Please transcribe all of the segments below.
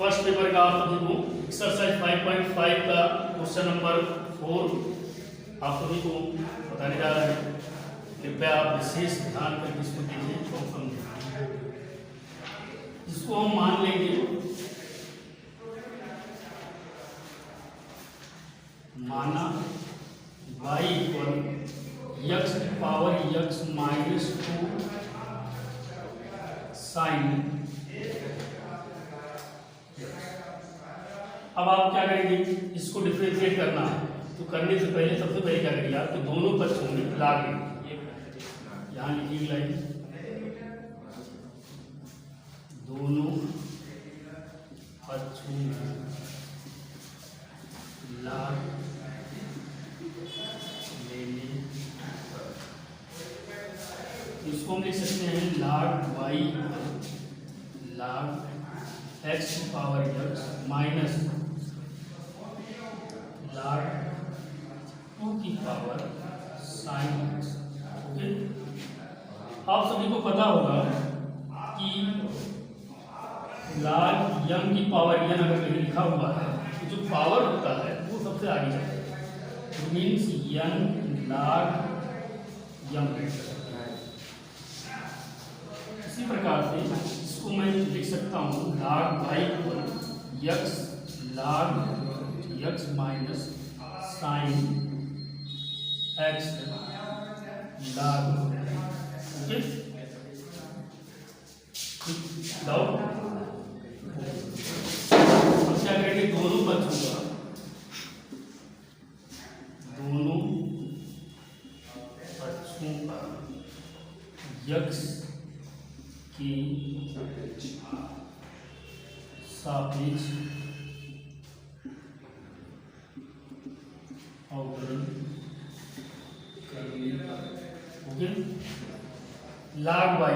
First paper का आप सभी को एक्सरसाइज 5.5 का क्वेश्चन नंबर 4 आप सभी को बताने जा रहे हैं। कृपया आप विशेष ध्यान करके इसको दीजिए और समझें। इसको हम मान लेंगे माना y इक्वल x की पावर x माइनस 2 साइन। अब आप क्या करेंगे, इसको डिफरेंशिएट करना है। तो करने से पहले सबसे पहले क्या करिए, आपको दोनों पक्षों में लाग लेंगे। यहाँ लिखिए लाइन, दोनों पक्षों में लाग लेने इसको हम लिख सकते हैं log y log x की पावर x माइनस log 2 की पावर साइन x। ओके, आप सभी को पता होगा कि log m की पावर n अगर कहीं लिखा हुआ है तो जो पावर होता है वो सबसे आगे जाता है, मीन्स n log m। इसी प्रकार से इसको मैं लिख सकता हूँ log y equal x log x minus sine x log। Okay, doubt? अब क्या करेंगे, दोनों पक्षों का x की सापेक्ष अवकलन करने। ओके, log y,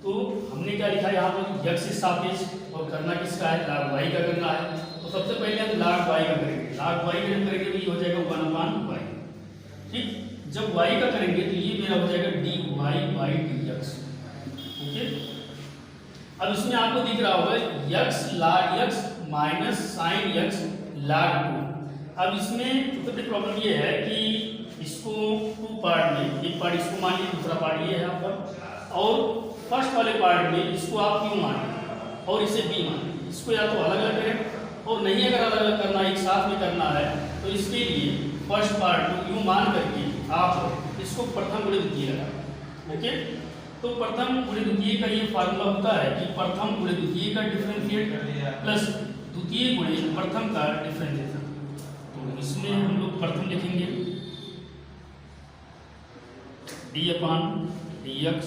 तो हमने क्या लिखा है यहाँ पर, x से सापेक्ष और करना किसका है, log y का करना है। तो सबसे पहले हम log y का करेंगे। log y का करेंगे तो ये हो जाएगा 1/y। ठीक, जब y का करेंगे तो ये मेरा हो जाएगा dy by dx। ओके, अब इसमें आपको दिख रहा होगा x log x minus sine x log 2। अब इसमें सबसे बड़ी प्रॉब्लम ये है कि इसको 2 पार्ट में, एक पार्ट इसको मानिए, दूसरा पार्ट ये है यहाँ पर, और फर्स्ट वाले पार्ट में इसको आप क्यों मानिए और इसे b मानिए। इसको या तो अलग अलग करें, और नहीं अगर अलग अलग करना, एक साथ में करना है तो इसके लिए फर्स्ट पार्ट को क्यों मान करके आप इसको प्रथम गुणे द्वितीय लगाएं। ओके, तो प्रथम गुणे द्वितीय का ये फार्मूला होता है कि प्रथम गुणे द्वितीय का डिफरेंशिएट प्लस द्वितीय गुणे प्रथम का डिफरेंशिएशन। तो इसमें हम लोग प्रथम लिखेंगे d/dx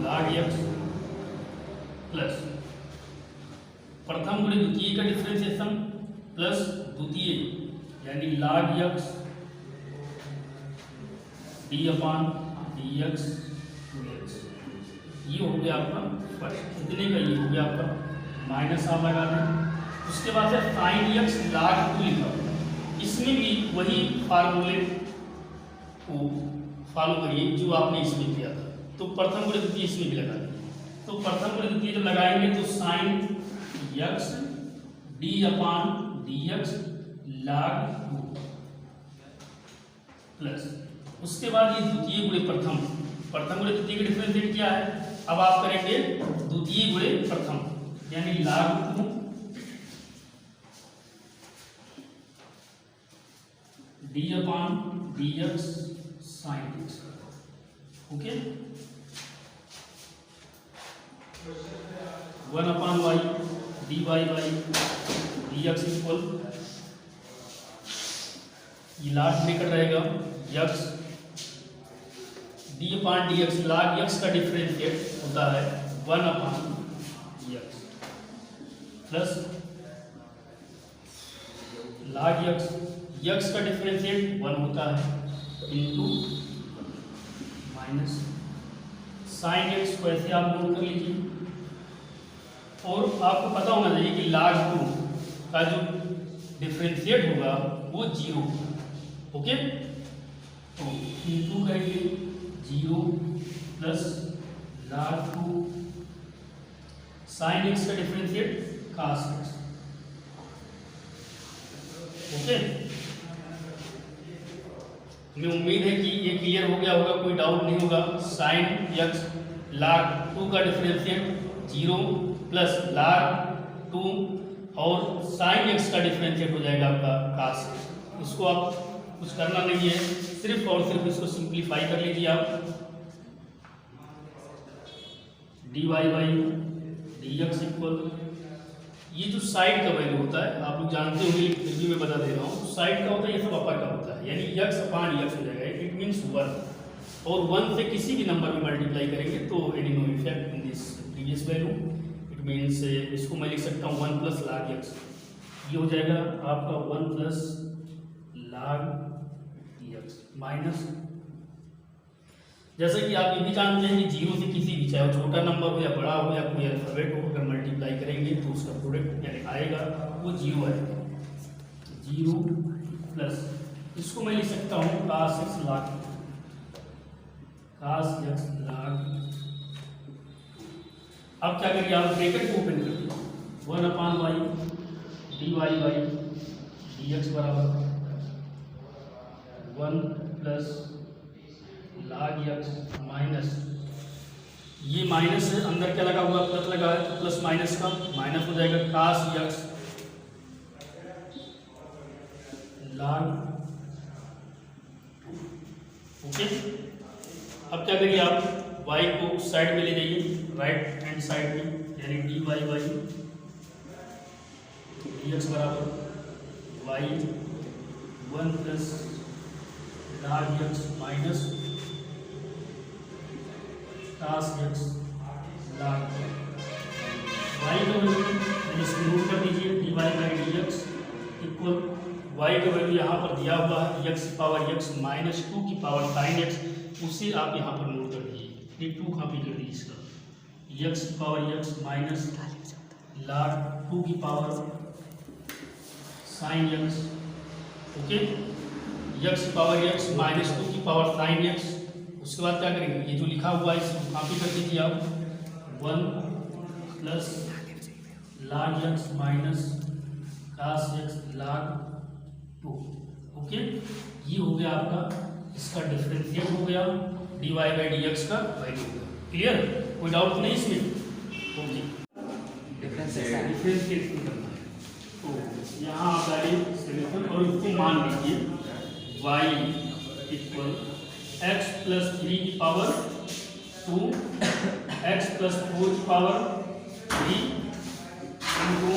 log x प्लस प्रथम गुणे द्वितीय का डिफरेंशिएशन प्लस द्वितीय यानी log x d/dx। ये हो गया आपका फर्स्ट, इतने का ये हो गया आपका, माइनस आप लगा दें। उसके बाद से साइन x log 2 लिखा, इसमें भी वही फार्मूले को फॉलो करिए जो आपने इसमें किया था। तो प्रथम गुणे द्वितीय इसमें भी लगा दें। तो प्रथम गुणे द्वितीय जब लगाएंगे तो sign x d/dx log 2 plus, उसके बाद ये द्वितीय गुणे प्रथम, प्रथम गुणे द्वितीय का डिफरेंशिएट क्या है, अब आप करेंगे द्वितीय गुणे प्रथम यानी log 2 d/dx sin x। Okay, 1/y dy by dx equal, ये लास्ट ब्रेकेट रहेगा x d/dx log x का डिफरेंशिएट होता है 1/x प्लस log x का डिफरेंशिएट 1 होता है इंटू माइनस साइन x को ऐसे आप नोट कर लीजिए। और आपको पता होना चाहिए कि log 2 का जो डिफरेंशिएट होगा वो 0 होगा। ओके, तो इंटू करेंगे 0 प्लस log 2 साइन x का डिफरेंशिएट cos x। ओके, हमें उम्मीद है कि ये क्लियर हो गया होगा, कोई डाउट नहीं होगा। साइन x log 2 का डिफरेंशिएट 0 प्लस log 2 और साइन x का डिफरेंशिएट हो जाएगा आपका cos x। इसको आप कुछ करना नहीं है, सिर्फ और सिर्फ इसको सिंप्लीफाई कर लीजिए आप। dy बाई dx इक्वल, ये जो साइड का वैल्यू होता है आप लोग जानते होंगे, फिर भी मैं बता दे रहा हूँ। साइड का होता है, ये सब अपर का होता है, यानी x अपान x हो जाएगा। इट मीन्स 1, और 1 से किसी भी नंबर में मल्टीप्लाई करेंगे तो any no effect in this previous value. It means इसको मैं लिख सकता हूँ 1 प्लस log x, ये हो जाएगा आपका 1 प्लस log x माइनस, जैसे कि आप ये भी जानते हैं कि 0 से किसी भी, चाहे वो छोटा नंबर हो या बड़ा हो या कोई अल्फाबेट हो, अगर मल्टीप्लाई करेंगे तो उसका प्रोडक्ट यानी आएगा वो 0 आएगा। 0 प्लस, इसको मैं लिख सकता हूँ cos x log अब क्या करिए आप ब्रैकेट को ओपन कर दीजिए। 1 upon y dy by dx बराबर 1 प्लस log x माइनस, ये माइनस है, अंदर क्या लगा हुआ प्लस लगा है तो प्लस माइनस का माइनस हो जाएगा cos x log 2। ओके, अब क्या करिए आप y को साइड में ले जाइए, राइट हैंड साइड में, यानी dy बाई dx बराबर y 1 plus log x minus cos x log y का वैल्यू इसको नोट कर दीजिए, dy by dx equal y का वैल्यू यहाँ पर दिया हुआ है x पावर x माइनस 2 की पावर sin x, उसे आप यहाँ पर नोट कर दीजिए। ये 2 कॉपी कर दीजिए इसका, x power x minus log 2 की power sin x। Okay, x power x minus 2 की पावर sin x। उसके बाद क्या करेंगे, ये जो लिखा हुआ है इसको कॉपी कर दीजिए आप, 1 plus log x minus cos x log 2। Okay, ये हो गया आपका, इसका डिफरेंशिएट हो गया, dy बाई dx का वैल्यू हो गया। क्लियर, कोई डाउट नहीं इसमें? ओके, डिफरेंशिएट करना है तो यहाँ आप डालिए सॉल्यूशन और इसको मान लीजिए y इक्वल x प्लस 3 की पावर 2 x प्लस 4 की पावर 3 इंटू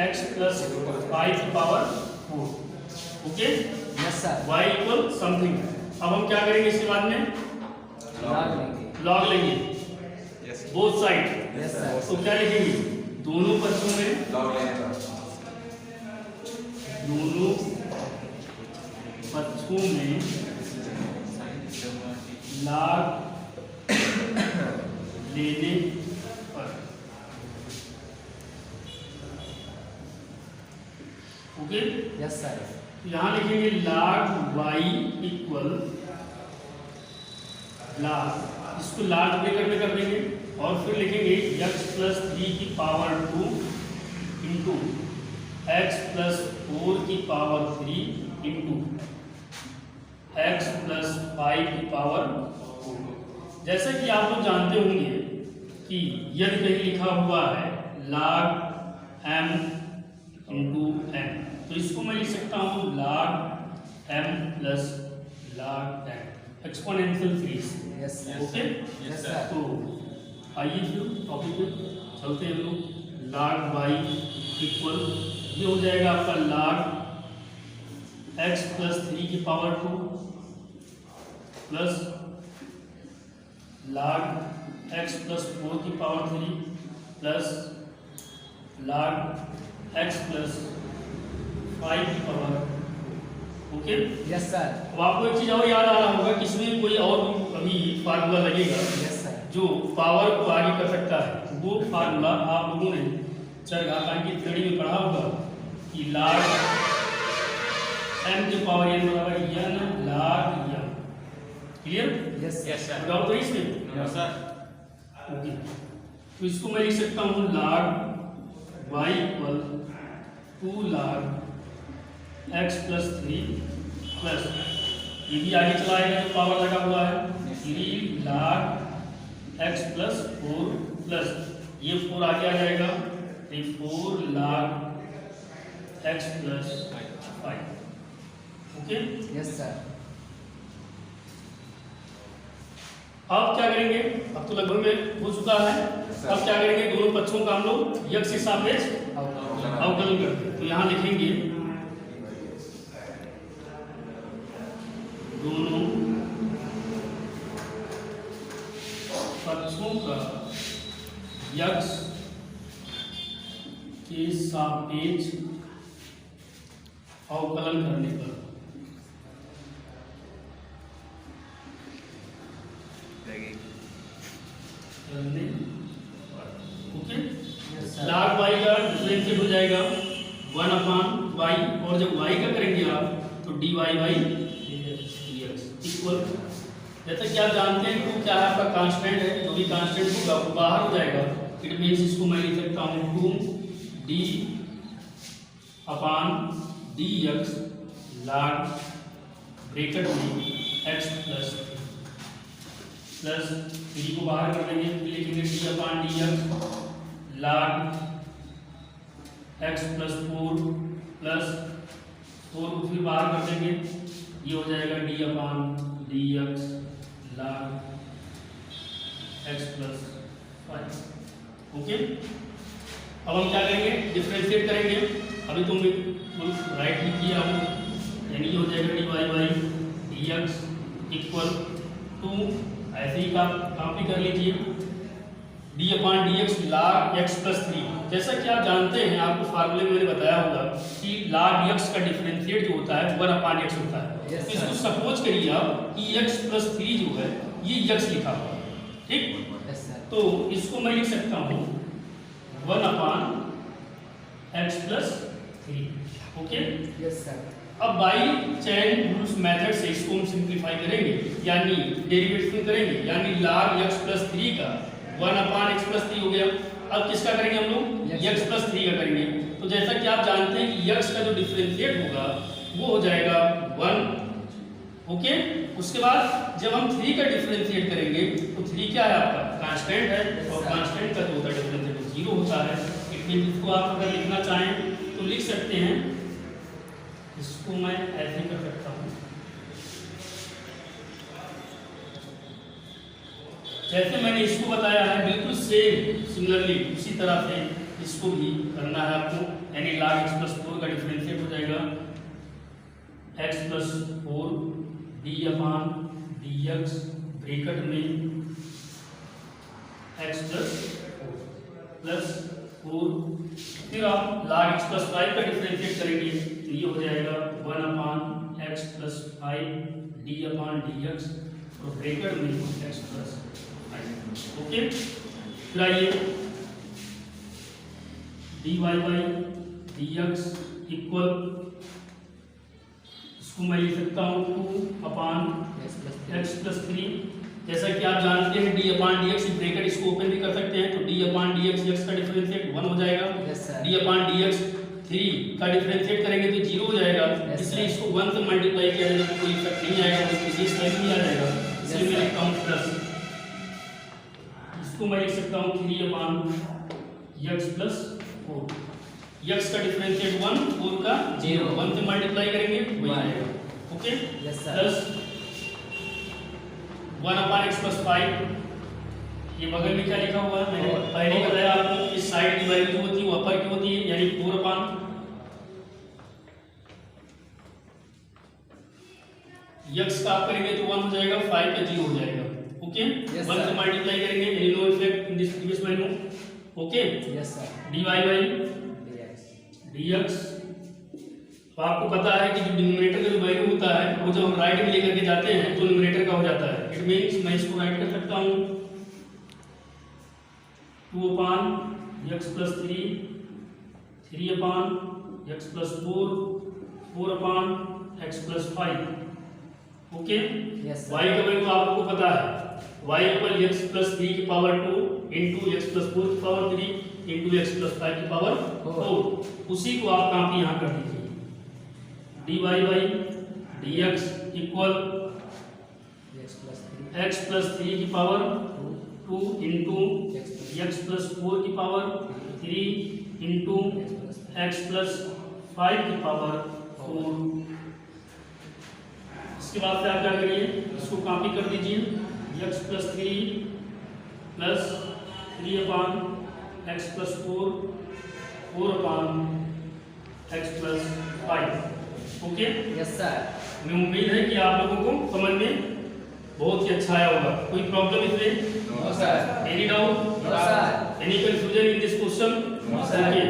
x प्लस 5 की power 4। Okay, yes sir, y equal something. अब हम क्या करेंगे इसके बाद में, लॉग लेंगे बोथ साइड। यस सर, तो क्या लिखेंगे, दोनों पक्षों में लॉग लेने पर। ओके, यस सर, यहाँ लिखेंगे log y इक्वल log, इसको log ब्रैकेट में कर देंगे और फिर लिखेंगे x प्लस 3 की पावर 2 इंटू x प्लस 4 की पावर 3 इंटू x प्लस 5 की पावर 4। जैसे कि आप लोग जानते होंगे कि यदि कहीं लिखा हुआ है log m इंटू n, तो इसको मैं लिख सकता हूँ log m plus log n, exponential series. Yes okay, yes sir, तो आइए फिर टॉपिक पे चलते हैं लोग। log y इक्वल, ये हो जाएगा आपका log x प्लस 3 की power 2 plus log x plus 4 की power 3 plus log x plus 5 की पावर। ओके, यस सर, अब आपको एक चीज और याद आ रहा होगा कि इसमें कोई और अभी फार्मूला लगेगा यस सर, जो पावर को आगे कर सकता है। वो फार्मूला आप लोगों ने चरघातांकी श्रेणी में पढ़ा होगा कि log m की पावर n बराबर n log m। Clear? Yes sir, doubt तो इसमें? सर, ओके, तो इसको मैं लिख सकता हूँ log y equal 2 log x plus 3 plus ये भी आगे चलाएगा जो पावर लगा हुआ है 3 log x प्लस 4 प्लस ये 4 आगे आ जाएगा 4 log x plus 5। Okay, yes sir. अब क्या करेंगे, अब तो लगभग में हो चुका है। अब क्या करेंगे, दोनों पक्षों का हम लोग यक्ष के सापेक्ष अवकलन करते हैं। तो यहाँ लिखेंगे दोनों पक्षों का यक्ष के सापेक्ष अवकलन करने पर ओके, log y का डिफरेंशिएट हो जाएगा 1/y और जब y का करेंगे आप तो dy by dx इक्वल, जैसा कि आप जानते हैं टू क्या है आपका कांस्टेंट है, जो भी कांस्टेंट होगा वो बाहर हो जाएगा। इट मीन्स इसको मैं लिख सकता हूँ 2d upon dx log bracket में x प्लस 3 को बाहर कर देंगे, लिखेंगे d upon dx log x plus 4 plus 4 को फिर बाहर कर देंगे, ये हो जाएगा d upon dx log x plus 5। Okay, अब हम क्या करेंगे, डिफरेंशिएट करेंगे। अभी तुम राइट भी किया हो, यानी ये हो जाएगा dy by dx equal to, ऐसे ही कॉपी कर लीजिए d upon dx log x plus 3। जैसा कि आप जानते हैं, आपको फार्मूले में मैंने बताया होगा कि log x का डिफरेंशिएट जो होता है 1 अपॉन x होता है। Yes, इसको सपोज करिए आप कि x प्लस 3 जो है ये x लिखा हुआ है, ठीक। Yes sir. तो इसको मैं लिख सकता हूँ 1 upon x plus 3। Okay, yes sir. अब बाई चेन रूल्स मेथड से इसको हम सिंप्लीफाई करेंगे, यानी डेरिवेटिव करेंगे, यानी log x प्लस 3 का 1 अपॉन x प्लस 3 हो गया। अब किसका करेंगे हम लोग, x प्लस 3 का करेंगे। तो जैसा कि आप जानते हैं कि x का जो डिफरेंशिएट होगा वो हो जाएगा 1। ओके, उसके बाद जब हम 3 का डिफरेंशिएट करेंगे तो 3 क्या है आपका कांस्टेंट है, और कांस्टेंट का जो होता है डिफरेंशिएट 0 होता है। इट मींस इसको आप अगर लिखना चाहें तो लिख सकते हैं, इसको मैं ऐसे कर सकता हूँ, जैसे मैंने इसको बताया है बिल्कुल सेम सिमिलरली उसी तरह से इसको भी करना है आपको। यानी log x प्लस 4 का डिफरेंशिएट हो जाएगा x plus 4 d upon dx bracket में x प्लस 4 फिर आप log x प्लस 5 का डिफरेंशिएट करेंगे तो ये हो जाएगा 1 upon x plus 5 d upon dx और ब्रैकेट में x प्लस 5। ओके, फिर आइए dy बाई dx इक्वल, इसको मैं लिख सकता हूँ 2 अपॉन x प्लस 3। जैसा कि आप जानते हैं d अपॉन dx ब्रैकेट इसको ओपन भी कर सकते हैं, तो d अपॉन dx x का डिफरेंशिएट 1 हो जाएगा। d अपॉन dx 3 का डिफरेंशिएट करेंगे तो 0 हो जाएगा, इसलिए इसको 1 से मल्टीप्लाई किया जाएगा तो कोई इफेक्ट नहीं आएगा, इसलिए साइन नहीं आ जाएगा, इसलिए मैं लिखता हूँ प्लस। इसको मैं लिख सकता हूँ 3 अपॉन x प्लस 4। x का डिफरेंशिएट 1, 4 का 0, 1 से मल्टीप्लाई करेंगे वही आएगा। Okay, plus 1 upon x plus 5। ये बगल में क्या लिखा हुआ है, मैंने पहले बताया आपको, इस साइड की वैल्यू जो होती है वो अपर की होती है, यानी 4 अपॉन x का आप करेंगे तो 1 हो जाएगा, 5 का 0 हो जाएगा। ओके, 1 से मल्टीप्लाई करेंगे, यानी no effect in this previous value. Okay, yes sir. dy by dx, तो आपको पता है कि जो डिनोमिनेटर का जो वैल्यू होता है वो जब हम राइट में लेकर के जाते हैं तो न्यूमरेटर का हो जाता है। इट मींस मैं इसको राइट कर सकता हूँ 2 upon x plus 3, 3 upon x plus 4, 4 upon x plus 5। Okay. Yes, sir. y का वैल्यू आप लोगों को पता है, y इक्वल x प्लस 3 की पावर 2 इंटू एक्स प्लस 4 की पावर 3 इंटू एक्स प्लस 5 की पावर 4। उसी को आप कॉपी यहाँ कर दीजिए, dy by dx equal x plus 3 की पावर 2 इंटू एक्स प्लस 4 की पावर 3 इंटू एक्स प्लस 5 की पावर 4। इसके बाद से आप क्या करिए, इसको कॉपी कर दीजिए, x plus 3 plus 3 upon X plus 4 4 upon X plus 5। Okay. Yes sir. मैं उम्मीद है कि आप लोगों को समझ में बहुत ही अच्छा आया होगा। कोई प्रॉब्लम इसमें? No sir. Any doubt? No sir. Any confusion in this question? No, sir. Okay.